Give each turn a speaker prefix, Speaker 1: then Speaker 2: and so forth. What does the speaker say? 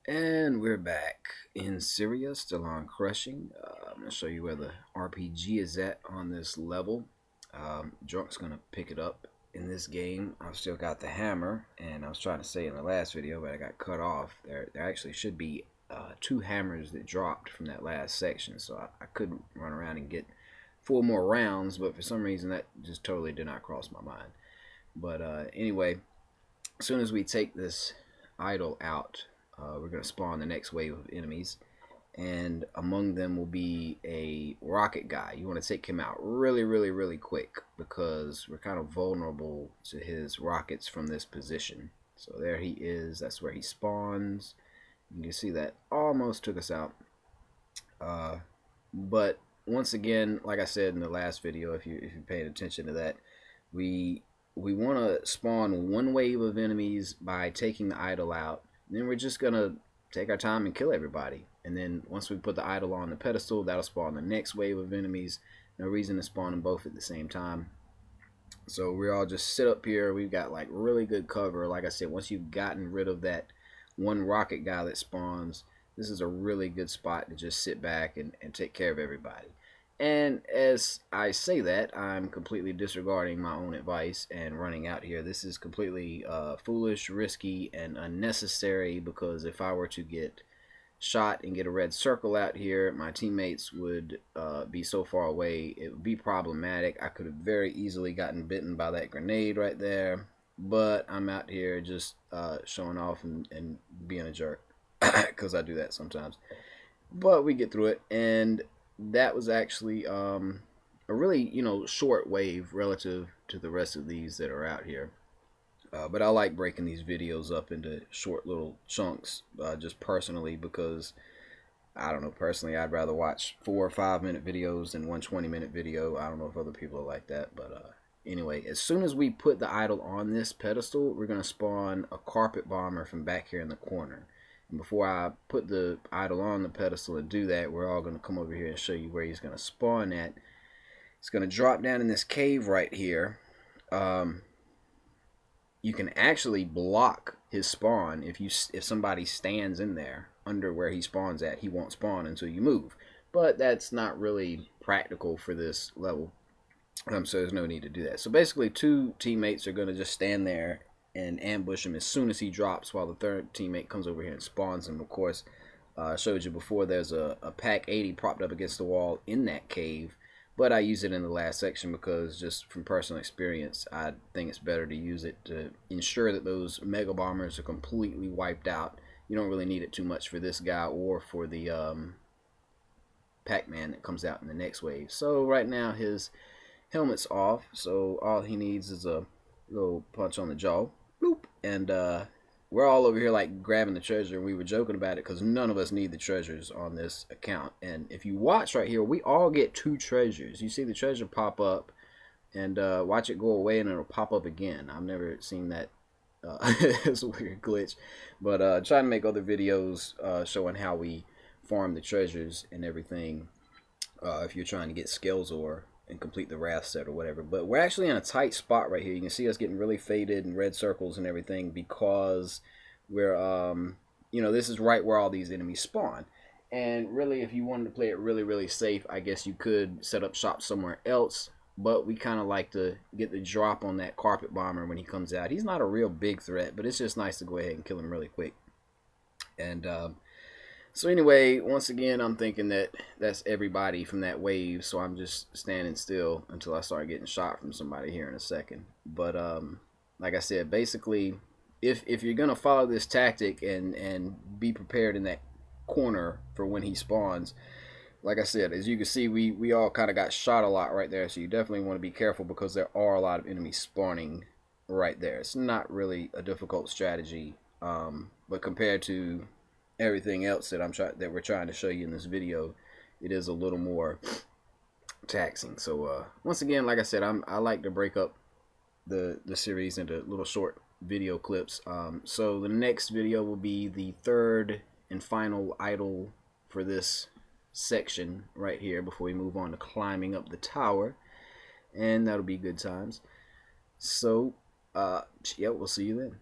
Speaker 1: And we're back in Syria, still on crushing. I'm going to show you where the RPG is at on this level. Drunk's going to pick it up in this game. I've still got the hammer, and I was trying to say in the last video, but I got cut off. There actually should be two hammers that dropped from that last section, so I couldn't run around and get 4 more rounds, but for some reason that just totally did not cross my mind. But anyway, as soon as we take this idol out, we're going to spawn the next wave of enemies, and among them will be a rocket guy. You want to take him out really quick because we're kind of vulnerable to his rockets from this position. So there he is. That's where he spawns. You can see that almost took us out. But once again, like I said in the last video, if you're paying attention to that, we want to spawn one wave of enemies by taking the idol out. Then we're just gonna take our time and kill everybody, and then once we put the idol on the pedestal, that'll spawn the next wave of enemies. No reason to spawn them both at the same time. So we're all just sit up here. We've got like really good cover. Like I said, once you've gotten rid of that one rocket guy that spawns, this is a really good spot to just sit back and take care of everybody. And as I say that, I'm completely disregarding my own advice and running out here. This is completely foolish, risky, and unnecessary, because if I were to get shot and get a red circle out here, my teammates would be so far away, it would be problematic. I could have very easily gotten bitten by that grenade right there, but I'm out here just showing off and being a jerk, because I do that sometimes. But we get through it, and that was actually a really, short wave relative to the rest of these that are out here. But I like breaking these videos up into short little chunks, just personally, because I don't know, personally I'd rather watch 4 or 5 minute videos than one 20-minute video. I don't know if other people are like that, but anyway, as soon as we put the idol on this pedestal, we're going to spawn a carpet bomber from back here in the corner. And before I put the idol on the pedestal and do that, we're all going to come over here and show you where he's going to spawn at. It's going to drop down in this cave right here. You can actually block his spawn if somebody stands in there under where he spawns at. He won't spawn until you move, but that's not really practical for this level. So there's no need to do that. So basically, 2 teammates are going to just stand there and ambush him as soon as he drops, while the 3rd teammate comes over here and spawns him. Of course, I showed you before, there's a pack 80 propped up against the wall in that cave, but I use it in the last section because, just from personal experience, I think it's better to use it to ensure that those mega bombers are completely wiped out. You don't really need it too much for this guy or for the Pac-Man that comes out in the next wave. So right now his helmet's off, so all he needs is a little punch on the jaw. Bloop. And we're all over here like grabbing the treasure, and we were joking about it because none of us need the treasures on this account. And if you watch right here, we all get 2 treasures. You see the treasure pop up, and watch it go away, and it'll pop up again. I've never seen that. It's a weird glitch. But trying to make other videos showing how we farm the treasures and everything if you're trying to get Skelzor and complete the Wrath set or whatever. But we're actually in a tight spot right here. You can see us getting really faded and red circles and everything because we're this is right where all these enemies spawn. And really, if you wanted to play it really safe, I guess you could set up shop somewhere else, but we kind of like to get the drop on that carpet bomber when he comes out. He's not a real big threat, but it's just nice to go ahead and kill him really quick. And so anyway, once again, I'm thinking that that's everybody from that wave, so I'm just standing still until I start getting shot from somebody here in a second. But like I said, basically, if you're gonna follow this tactic and be prepared in that corner for when he spawns, like I said, as you can see, we all kind of got shot a lot right there, so you definitely want to be careful because there are a lot of enemies spawning right there. It's not really a difficult strategy, but compared to everything else that we're trying to show you in this video, it is a little more taxing. So once again, like I said, I like to break up the series into little short video clips. So the next video will be the 3rd and final idol for this section right here before we move on to climbing up the tower, and that'll be good times. So yeah, we'll see you then.